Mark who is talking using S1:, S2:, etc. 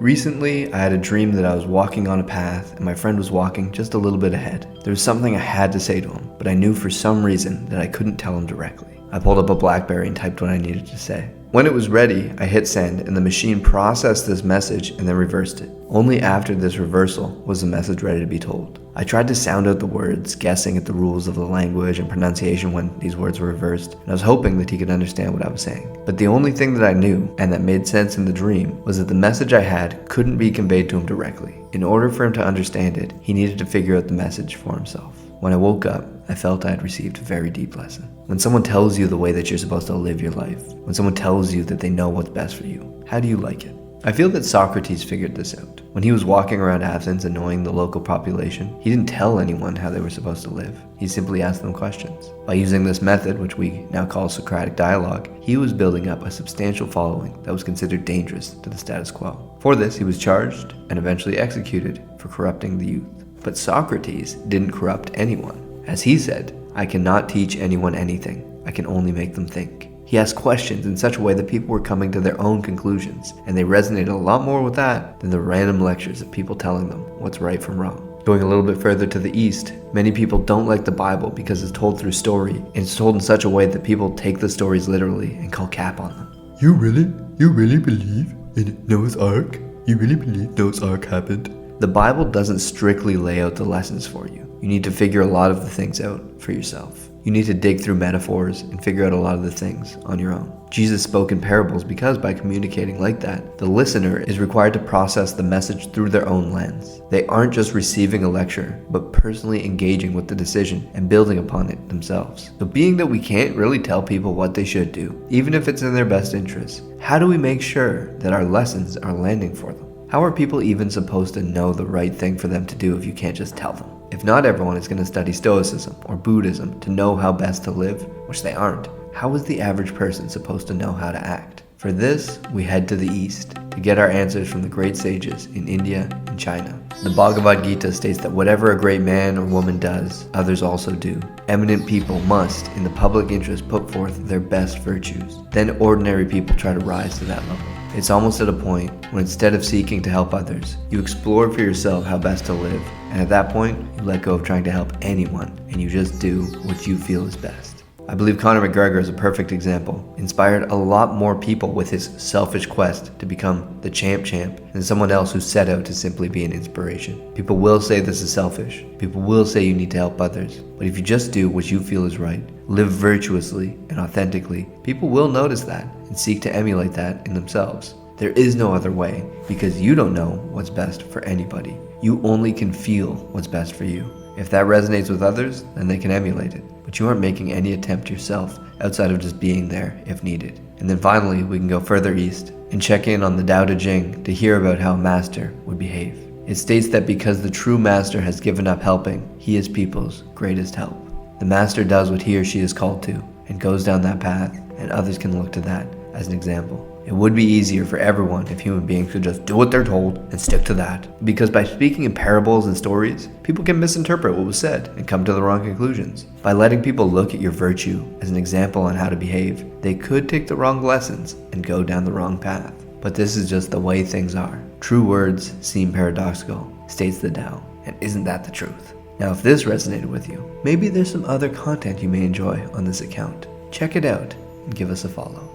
S1: Recently, I had a dream that I was walking on a path and my friend was walking just a little bit ahead. There was something I had to say to him, but I knew for some reason that I couldn't tell him directly. I pulled up a BlackBerry and typed what I needed to say. When it was ready, I hit send and the machine processed this message and then reversed it. Only after this reversal was the message ready to be told. I tried to sound out the words, guessing at the rules of the language and pronunciation when these words were reversed, and I was hoping that he could understand what I was saying. But the only thing that I knew, and that made sense in the dream, was that the message I had couldn't be conveyed to him directly. In order for him to understand it, he needed to figure out the message for himself. When I woke up, I felt I had received a very deep lesson. When someone tells you the way that you're supposed to live your life, when someone tells you that they know what's best for you, how do you like it? I feel that Socrates figured this out. When he was walking around Athens annoying the local population, he didn't tell anyone how they were supposed to live. He simply asked them questions. By using this method, which we now call Socratic dialogue, he was building up a substantial following that was considered dangerous to the status quo. For this, he was charged and eventually executed for corrupting the youth. But Socrates didn't corrupt anyone. As he said, "I cannot teach anyone anything. I can only make them think." He asked questions in such a way that people were coming to their own conclusions, and they resonated a lot more with that than the random lectures of people telling them what's right from wrong. Going a little bit further to the east, many people don't like the Bible because it's told through story, and it's told in such a way that people take the stories literally and call cap on them.
S2: You really believe in Noah's Ark? You really believe Noah's Ark happened?
S1: The Bible doesn't strictly lay out the lessons for you. You need to figure a lot of the things out for yourself. You need to dig through metaphors and figure out a lot of the things on your own. Jesus spoke in parables because by communicating like that, the listener is required to process the message through their own lens. They aren't just receiving a lecture, but personally engaging with the decision and building upon it themselves. So being that we can't really tell people what they should do, even if it's in their best interest, how do we make sure that our lessons are landing for them? How are people even supposed to know the right thing for them to do if you can't just tell them? If not everyone is going to study Stoicism or Buddhism to know how best to live, which they aren't, how is the average person supposed to know how to act? For this, we head to the East to get our answers from the great sages in India and China. The Bhagavad Gita states that whatever a great man or woman does, others also do. Eminent people must, in the public interest, put forth their best virtues. Then ordinary people try to rise to that level. It's almost at a point when instead of seeking to help others, you explore for yourself how best to live. And at that point, you let go of trying to help anyone and you just do what you feel is best. I believe Conor McGregor is a perfect example. Inspired a lot more people with his selfish quest to become the champ than someone else who set out to simply be an inspiration. People will say this is selfish. People will say you need to help others. But if you just do what you feel is right, live virtuously and authentically, people will notice that and seek to emulate that in themselves. There is no other way because you don't know what's best for anybody. You only can feel what's best for you. If that resonates with others, then they can emulate it. But you aren't making any attempt yourself outside of just being there if needed. And then finally, we can go further east and check in on the Tao Te Ching to hear about how a master would behave. It states that because the true master has given up helping, he is people's greatest help. The master does what he or she is called to and goes down that path, and others can look to that as an example. It would be easier for everyone if human beings could just do what they're told and stick to that. Because by speaking in parables and stories, people can misinterpret what was said and come to the wrong conclusions. By letting people look at your virtue as an example on how to behave, they could take the wrong lessons and go down the wrong path. But this is just the way things are. True words seem paradoxical, states the Tao, and isn't that the truth? Now if this resonated with you, maybe there's some other content you may enjoy on this account. Check it out and give us a follow.